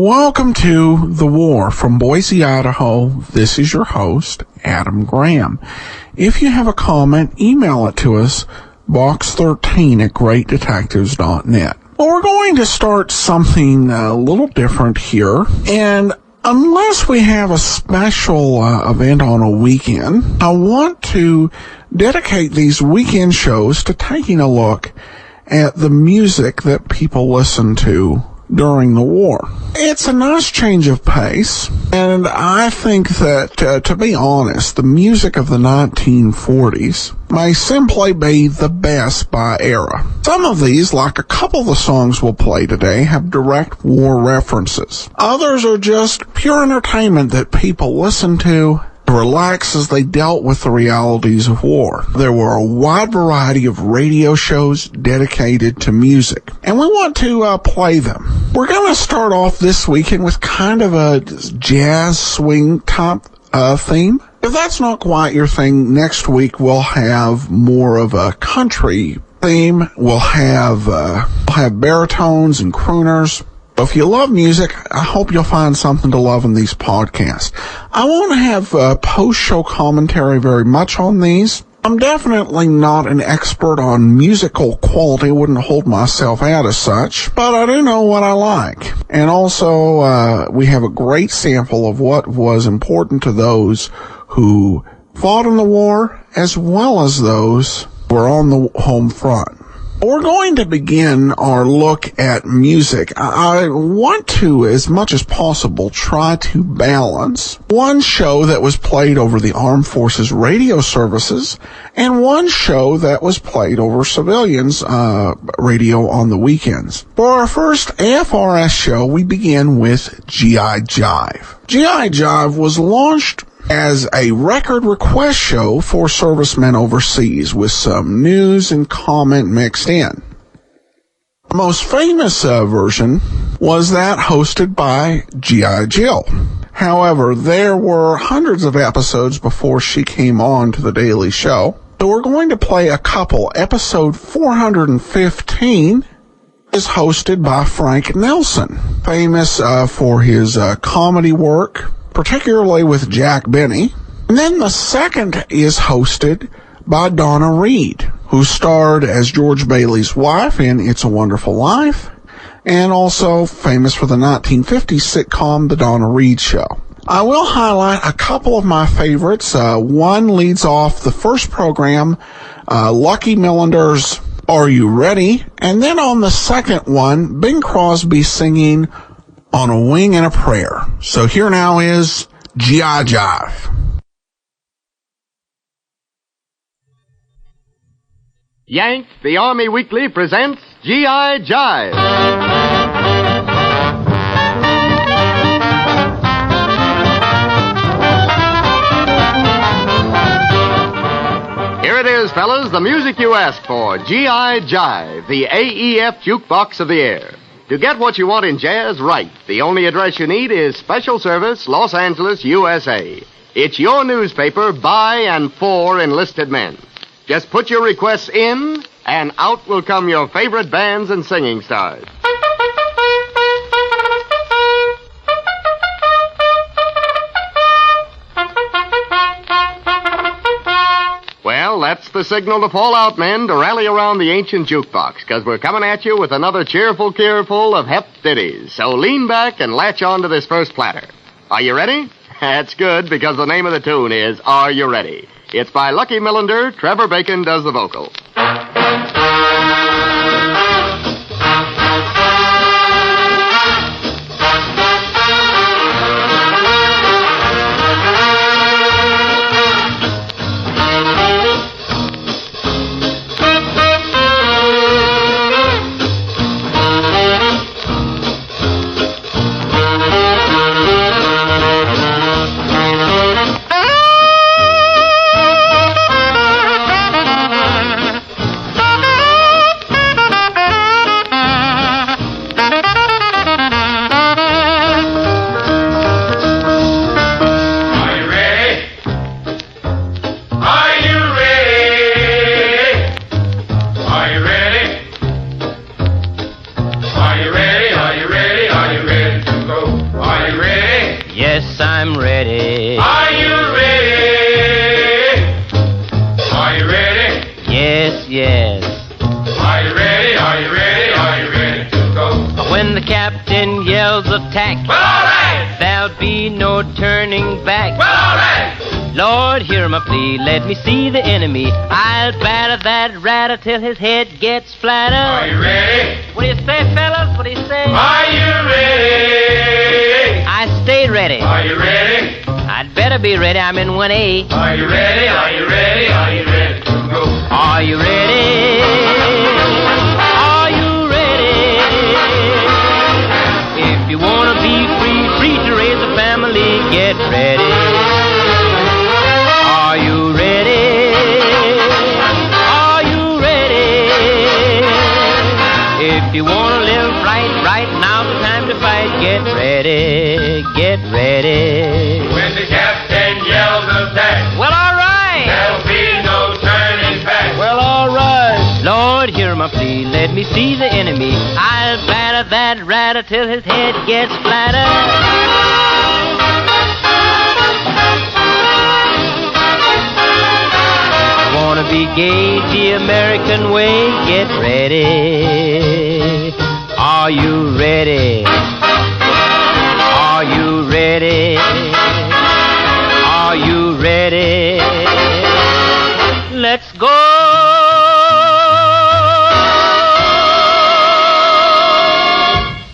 Welcome to The War from Boise, Idaho. This is your host, Adam Graham. If you have a comment, email it to us, box13@greatdetectives.net. Well, we're going to start something a little different here, and unless we have a special event on a weekend, I want to dedicate these weekend shows to taking a look at the music that people listen to during the war. It's a nice change of pace, and I think that, to be honest, the music of the 1940s may simply be the best by era. Some of these, like a couple of the songs we'll play today, have direct war references. Others are just pure entertainment that people listen to relax as they dealt with the realities of war. There were a wide variety of radio shows dedicated to music, and we want to play them. We're going to start off this weekend with kind of a jazz swing type theme. If that's not quite your thing, next week we'll have more of a country theme. We'll have baritones and crooners. If you love music, I hope you'll find something to love in these podcasts. I won't have post-show commentary very much on these. I'm definitely not an expert on musical quality, wouldn't hold myself out as such, but I do know what I like. And also, we have a great sample of what was important to those who fought in the war, as well as those who were on the home front. We're going to begin our look at music. I want to, as much as possible, try to balance one show that was played over the Armed Forces radio services and one show that was played over civilians' radio on the weekends. For our first AFRS show, we begin with GI Jive. GI Jive was launched as a record request show for servicemen overseas, with some news and comment mixed in. The most famous version was that hosted by GI Jill. However, there were hundreds of episodes before she came on to the Daily Show, so we're going to play a couple. Episode 415 is hosted by Frank Nelson, famous for his comedy work, particularly with Jack Benny. And then the second is hosted by Donna Reed, who starred as George Bailey's wife in It's a Wonderful Life, and also famous for the 1950s sitcom The Donna Reed Show. I will highlight a couple of my favorites. One leads off the first program, Lucky Millender's Are You Ready? And then on the second one, Bing Crosby singing On a Wing and a Prayer. So here now is GI Jive. Yank, the Army Weekly presents GI Jive. Here it is, fellas, the music you asked for, GI Jive, the AEF jukebox of the air. To get what you want in jazz right, the only address you need is Special Service, Los Angeles, USA. It's your newspaper by and for enlisted men. Just put your requests in, and out will come your favorite bands and singing stars. Well, that's the signal to fall out, men, to rally around the ancient jukebox, because we're coming at you with another cheerful careful of hep ditties. So lean back and latch on to this first platter. Are you ready? That's good, because the name of the tune is Are You Ready? It's by Lucky Millender. Trevor Bacon does the vocal. my plea, let me see the enemy. I'll batter that ratter till his head gets flatter. Are you ready? What do you say, fellas? What do you say? Are you ready? I stay ready. Are you ready? I'd better be ready. I'm in 1A. Are you ready? Are you ready? Are you ready? Go. Are you ready? Are you ready? If you wanna be free, free to raise a family, get ready. Are you ready? Are you ready? If you wanna live right, right now's the time to fight. Get ready, get ready. When the captain yells attack, Well, all right. there'll be no turning back. Well, all right. Lord, hear my plea. Let me see the enemy. I'll batter that ratter till his head gets flatter. Wanna be gay the American way? Get ready. Are you ready? Are you ready? Are you ready? Let's go.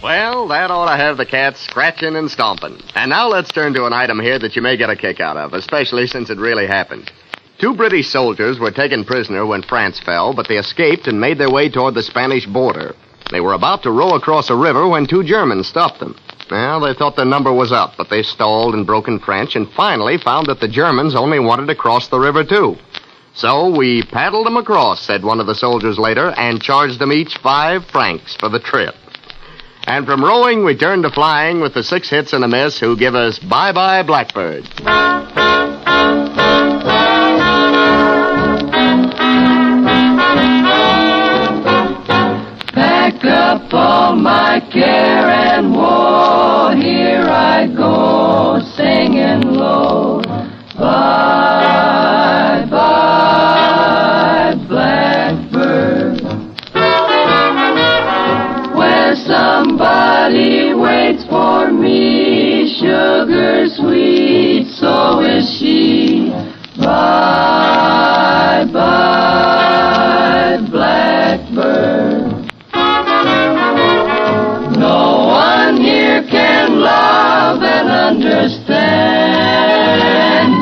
Well, that ought to have the cats scratching and stomping. And now let's turn to an item here that you may get a kick out of, especially since it really happened. 2 British soldiers were taken prisoner when France fell, but they escaped and made their way toward the Spanish border. They were about to row across a river when 2 Germans stopped them. Well, they thought their number was up, but they stalled in broken French and finally found that the Germans only wanted to cross the river, too. So we paddled them across, said one of the soldiers later, and charged them each 5 francs for the trip. And from rowing, we turned to flying with the 6 hits and a miss who give us Bye-Bye Blackbird. Pack up all my care and woe, here I go, singing low. Bye, bye, blackbird. Where somebody waits for me, sugar sweet, so is she. Bye, bye, blackbird. No one here can love and understand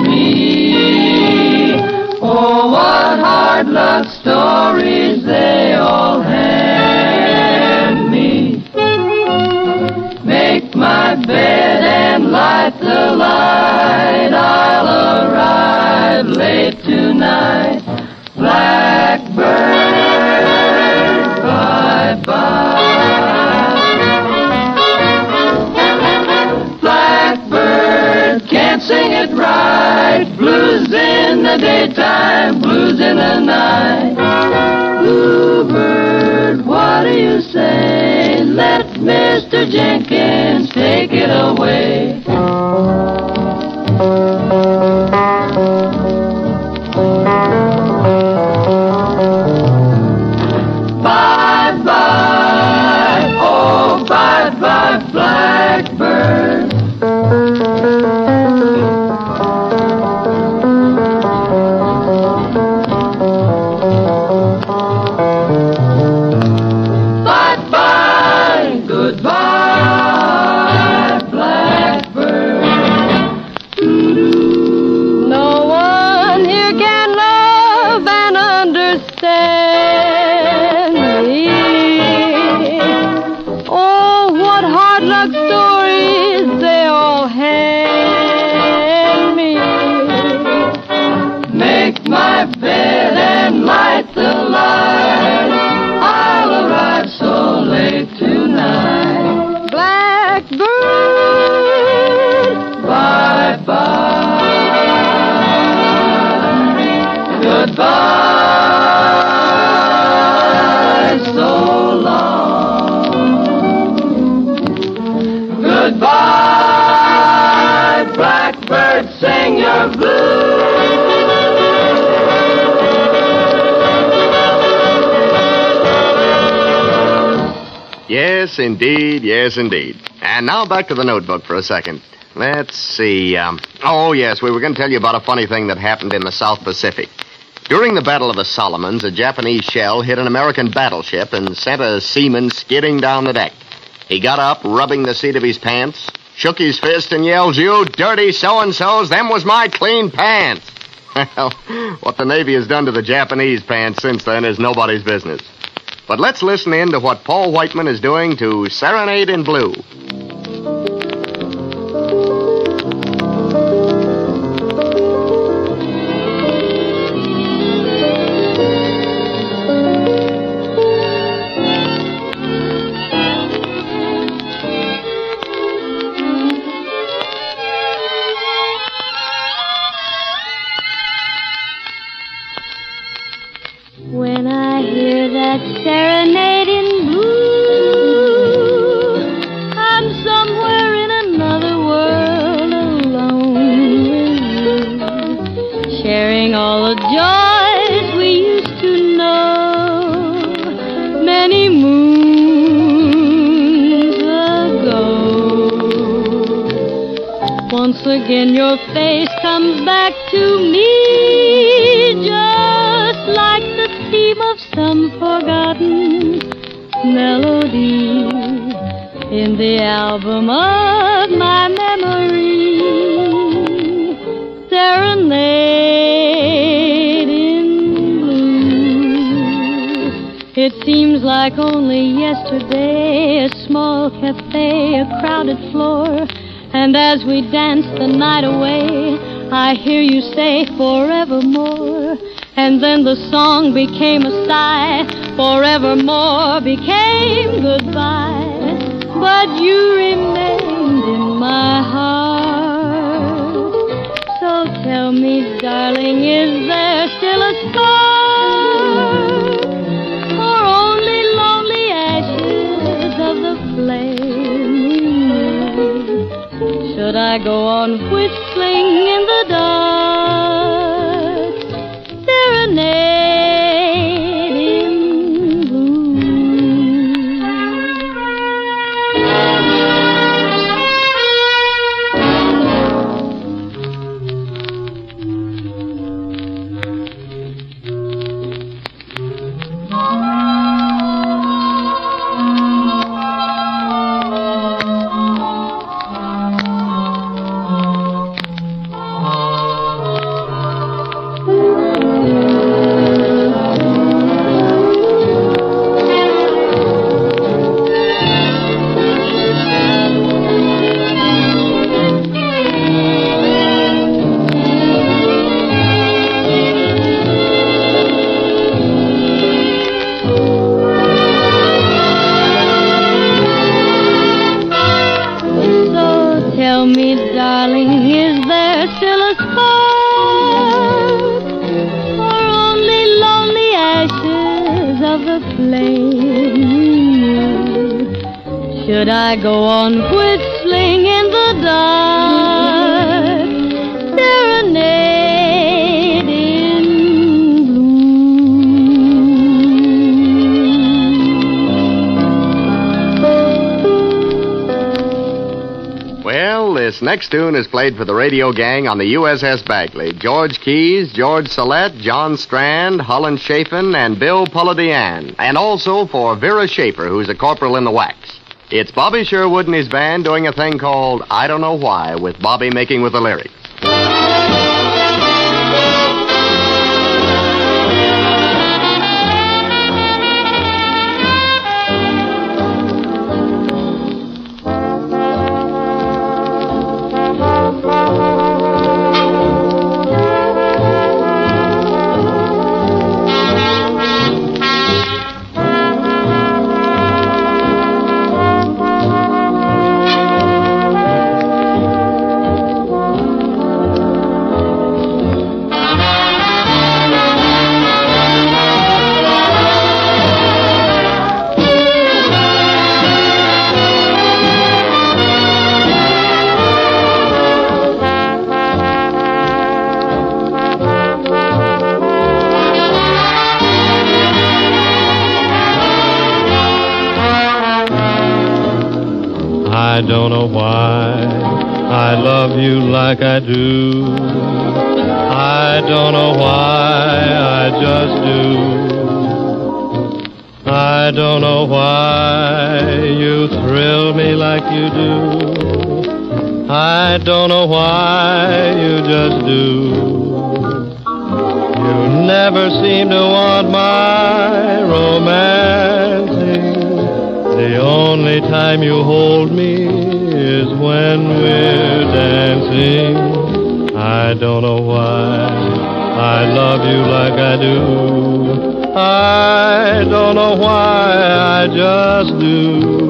me. Oh, what hard luck stories they all hand me. Make my bed and light the light. I'll arrive late tonight. Blackbird, bye-bye. Blackbird can't sing it right. Blues in the daytime, blues in the night. Bluebird, what do you say? Let Mr. Jenkins take it away. Bye-bye, oh bye-bye, blackbird. Bye-bye, goodbye, blackbird. No one here can love and understand me. Oh, what hard luck stories they all hand me. Make my bed and light the light. I'll arrive so late tonight. Blackbird, Bye-bye. Goodbye, so long. Goodbye, blackbird, sing your blues. Yes, indeed, yes, indeed. And now back to the notebook for a second. Let's see. Oh, yes, we were going to tell you about a funny thing that happened in the South Pacific. During the Battle of the Solomons, a Japanese shell hit an American battleship and sent a seaman skidding down the deck. He got up, rubbing the seat of his pants, shook his fist, and yelled, "You dirty so-and-sos, them was my clean pants." Well, what the Navy has done to the Japanese pants since then is nobody's business. But let's listen in to what Paul Whiteman is doing to Serenade in Blue. When I hear that serenade in blue, I'm somewhere in another world alone with you, sharing all the joys we used to know many moons ago. Once again your face comes back to me, just like the theme of some forgotten melody in the album of my memory. Serenade in blue. It seems like only yesterday, a small cafe, a crowded floor, and as we dance the night away, I hear you say forevermore. And then the song became a sigh, forevermore became goodbye. But you remained in my heart. So tell me, darling, is there still a spark, or only lonely ashes of the flame? Should I go on whistling in the dark? Serenade in should I go on whistling in the dark? Serenade in blue. Well, this next tune is played for the radio gang on the USS Bagley. George Keyes, George Salette, John Strand, Holland Chafin, and Bill Pulladian. And also for Vera Schaefer, who's a corporal in the wax. It's Bobby Sherwood and his band doing a thing called I Don't Know Why, with Bobby making with the lyrics. I don't know why I love you like I do. I don't know why, I just do. I don't know why you thrill me like you do. I don't know why you just do. You never seem to want my romancing. The only time you hold me is when we're dancing. I don't know why I love you like I do. I don't know why, I just do.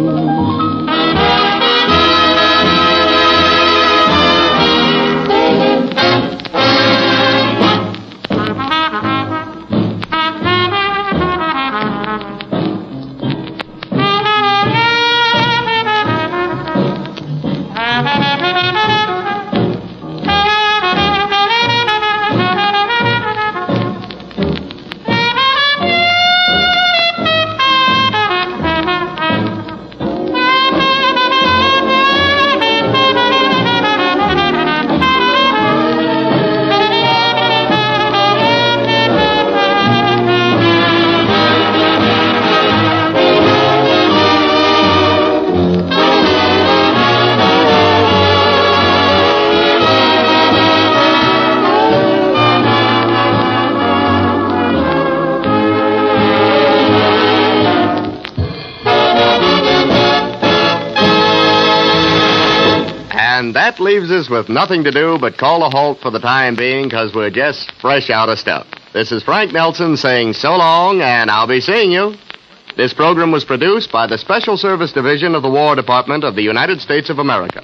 And that leaves us with nothing to do but call a halt for the time being because we're just fresh out of stuff. This is Frank Nelson saying so long, and I'll be seeing you. This program was produced by the Special Service Division of the War Department of the United States of America.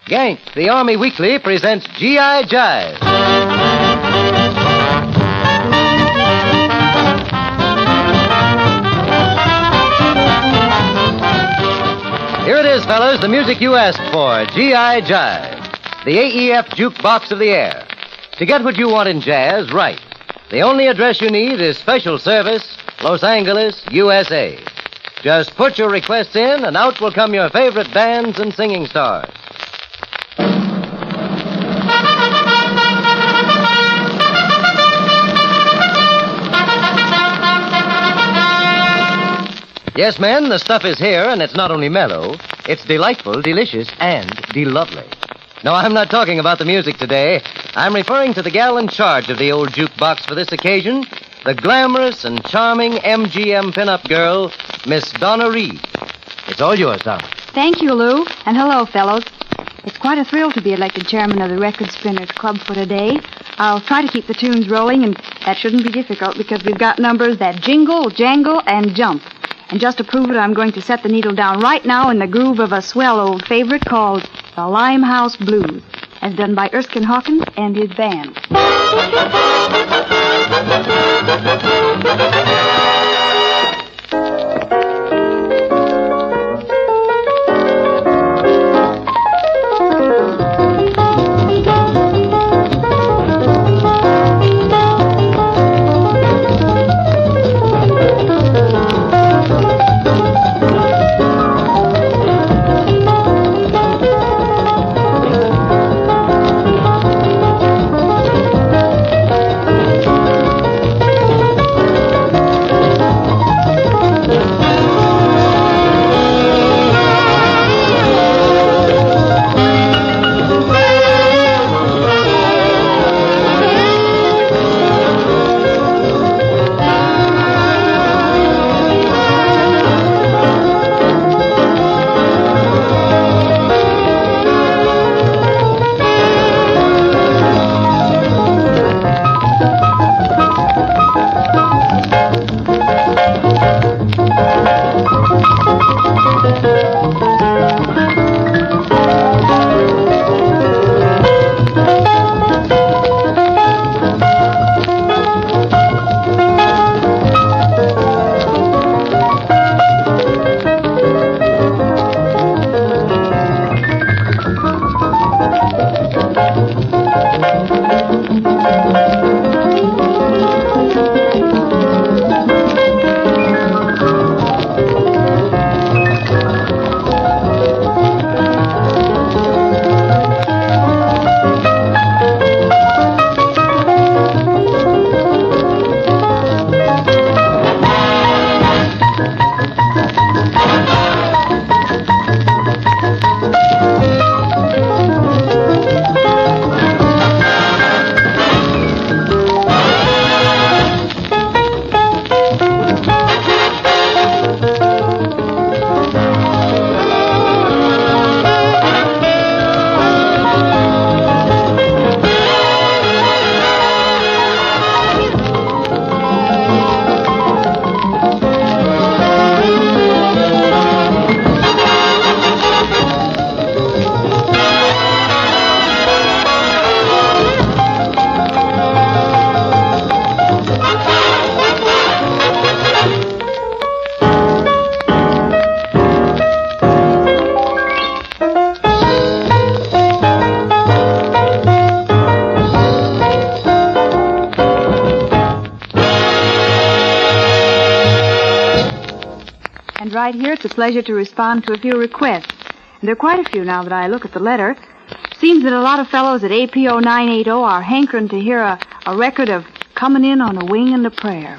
Yank, the Army Weekly, presents GI Jive. Here it is, fellas, the music you asked for, GI Jive, the AEF jukebox of the air. To get what you want in jazz, right. The only address you need is Special Service, Los Angeles, USA. Just put your requests in, and out will come your favorite bands and singing stars. Yes, men, the stuff is here, and it's not only mellow, it's delightful, delicious, and de-lovely. No, I'm not talking about the music today. I'm referring to the gal in charge of the old jukebox for this occasion, the glamorous and charming MGM pinup girl, Miss Donna Reed. It's all yours, Donna. Thank you, Lou, and hello, fellows. It's quite a thrill to be elected chairman of the Record Spinners Club for today. I'll try to keep the tunes rolling, and that shouldn't be difficult because we've got numbers that jingle, jangle, and jump. And just to prove it, I'm going to set the needle down right now in the groove of a swell old favorite called the Limehouse Blues, as done by Erskine Hawkins and his band. right here, it's a pleasure to respond to a few requests. And there are quite a few now that I look at the letter. Seems that a lot of fellows at APO 980 are hankering to hear a record of Coming In on a Wing and a Prayer.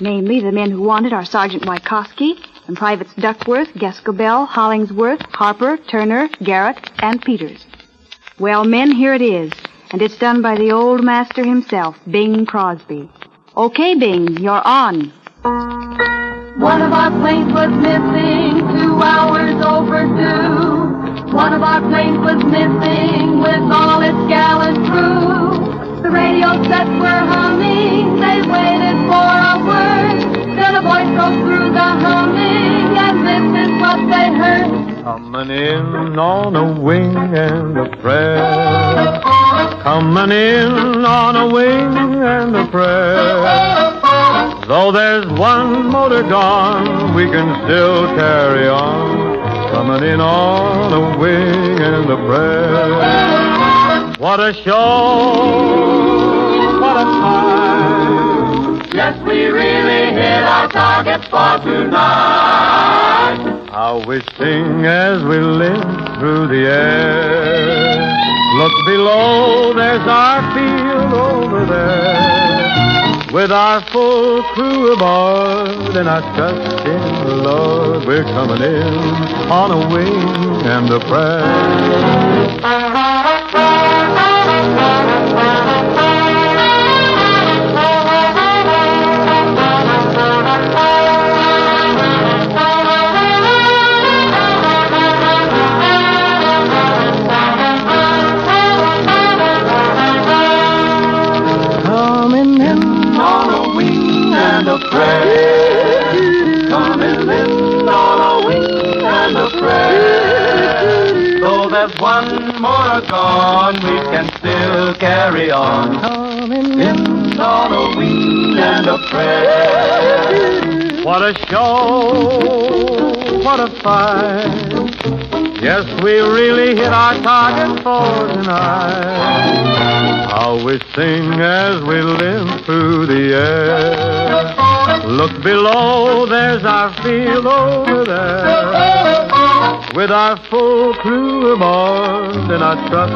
Namely, the men who want it are Sergeant Wykoski and Privates Duckworth, Gescobel, Hollingsworth, Harper, Turner, Garrett, and Peters. Well, men, here it is. And it's done by the old master himself, Bing Crosby. Okay, Bing, you're on. One of our planes was missing, 2 hours overdue. One of our planes was missing with all its gallant crew. The radio sets were humming, they waited for a word. Then a voice broke through the humming, and this is what they heard. Coming in on a wing and a prayer. Coming in on a wing and a prayer. Though there's one motor gone, we can still carry on. Coming in on a wing and a prayer. What a show, what a time. Yes, we really hit our target for tonight. How we sing as we live through the air. Look below, there's our field over there. With our full crew aboard, and I trust in the Lord, we're coming in on a wing and a prayer. Coming in on a wing and a prayer. Though there's one more gone, we can still carry on. Coming in on a wing and a prayer. What a show, what a fight. Yes, we really hit our target for tonight. How we sing as we limp through the air. Look below, there's our field over there. With our full crew aboard, and I trust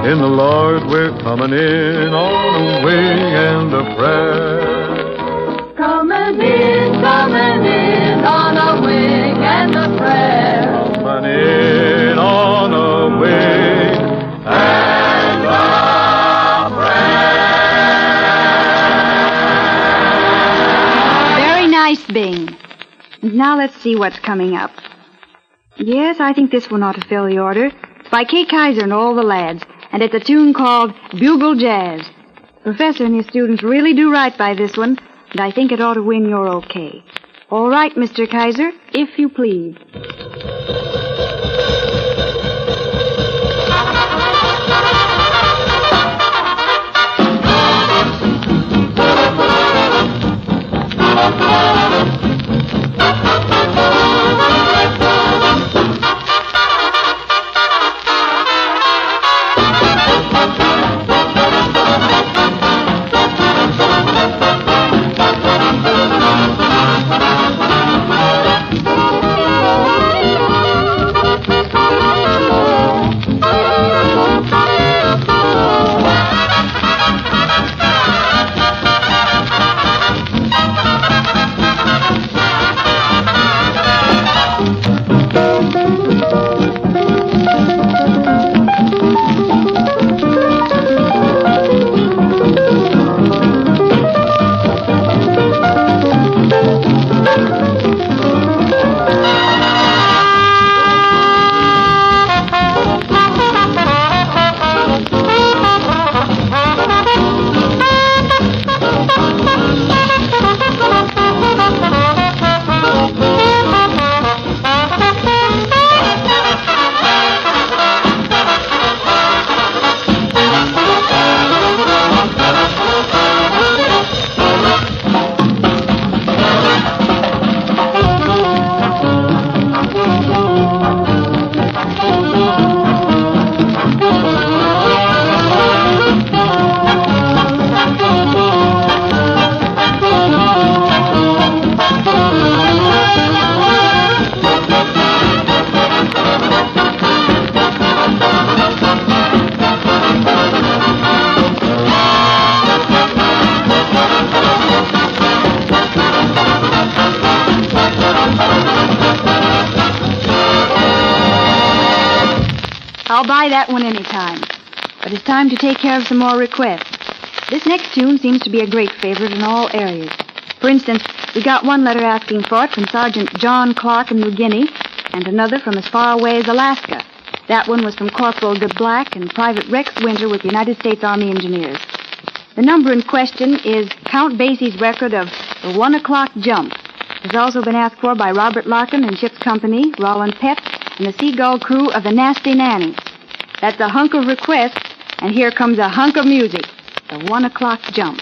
in the Lord, we're coming in on a wing and a prayer. Coming in on a wing and a prayer. Coming in on a wing and a prayer. Very nice, Bing. And now let's see what's coming up. Yes, I think this one ought to fill the order. It's by Kay Kaiser and all the lads, and it's a tune called Bugle Jazz. The professor and his students really do right by this one, and I think it ought to win your okay. All right, Mr. Kaiser, if you please. I'll buy that one anytime. But it's time to take care of some more requests. This next tune seems to be a great favorite in all areas. For instance, we got one letter asking for it from Sergeant John Clark in New Guinea, and another from as far away as Alaska. That one was from Corporal DeBlack and Private Rex Winter with the United States Army Engineers. The number in question is Count Basie's record of the 1 o'clock jump. It has also been asked for by Robert Larkin and Ship's Company, Roland Pett, and the Seagull crew of the Nasty Nannies. That's a hunk of requests, and here comes a hunk of music, the 1 o'clock jump.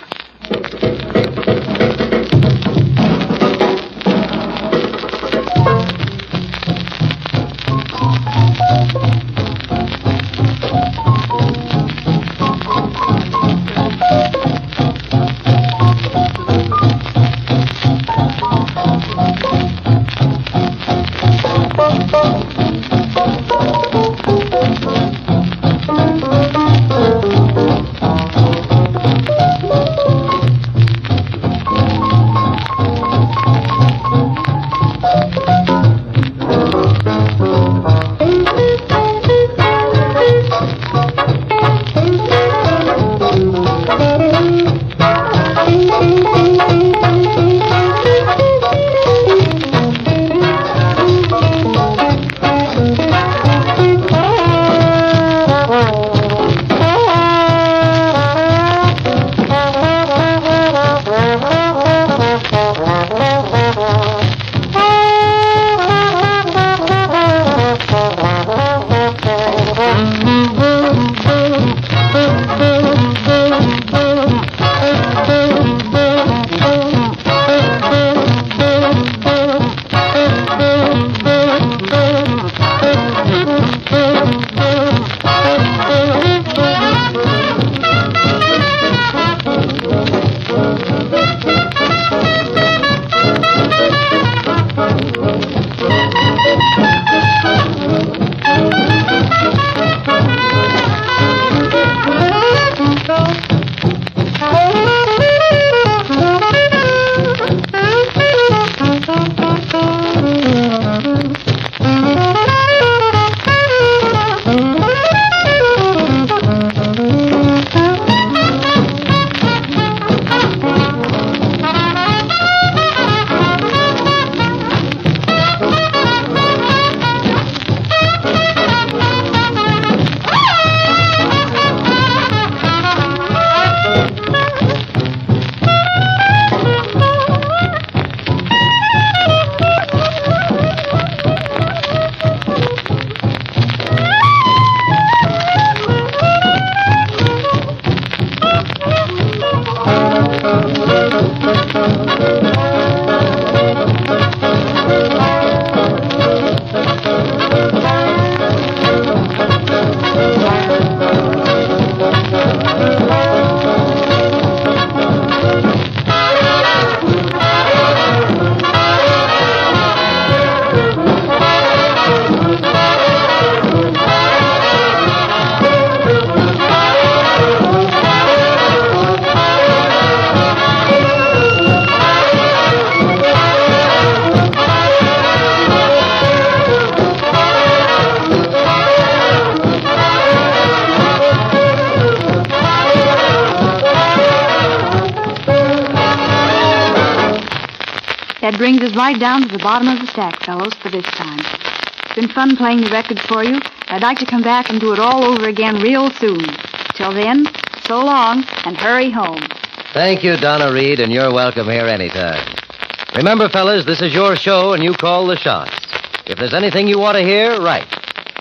That brings us right down to the bottom of the stack, fellows, for this time. It's been fun playing the records for you. I'd like to come back and do it all over again real soon. Till then, so long, and hurry home. Thank you, Donna Reed, and you're welcome here anytime. Remember, fellas, this is your show, and you call the shots. If there's anything you want to hear, write.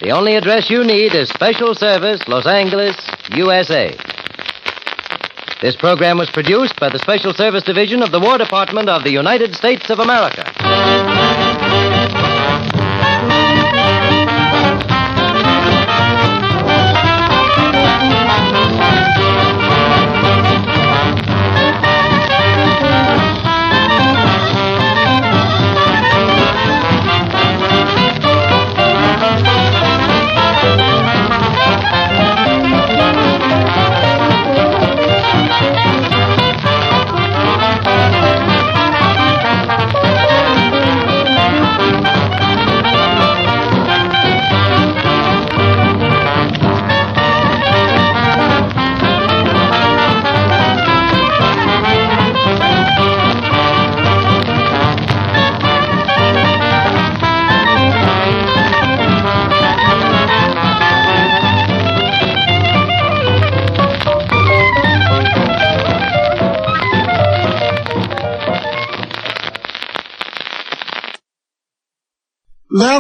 The only address you need is Special Service, Los Angeles, USA. This program was produced by the Special Service Division of the War Department of the United States of America.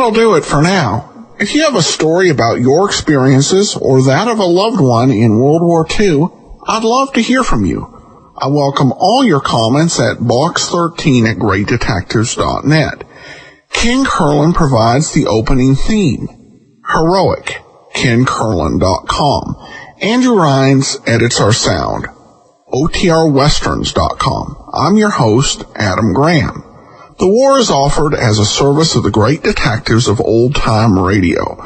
that'll do it for now. If you have a story about your experiences or that of a loved one in World War II, I'd love to hear from you. I welcome all your comments at box13@greatdetectives.net. Ken Curlin provides the opening theme. Heroic, KenCurlin.com. Andrew Rhines edits our sound. OTRWesterns.com. I'm your host, Adam Graham. The war is offered as a service of the great detectives of old-time radio.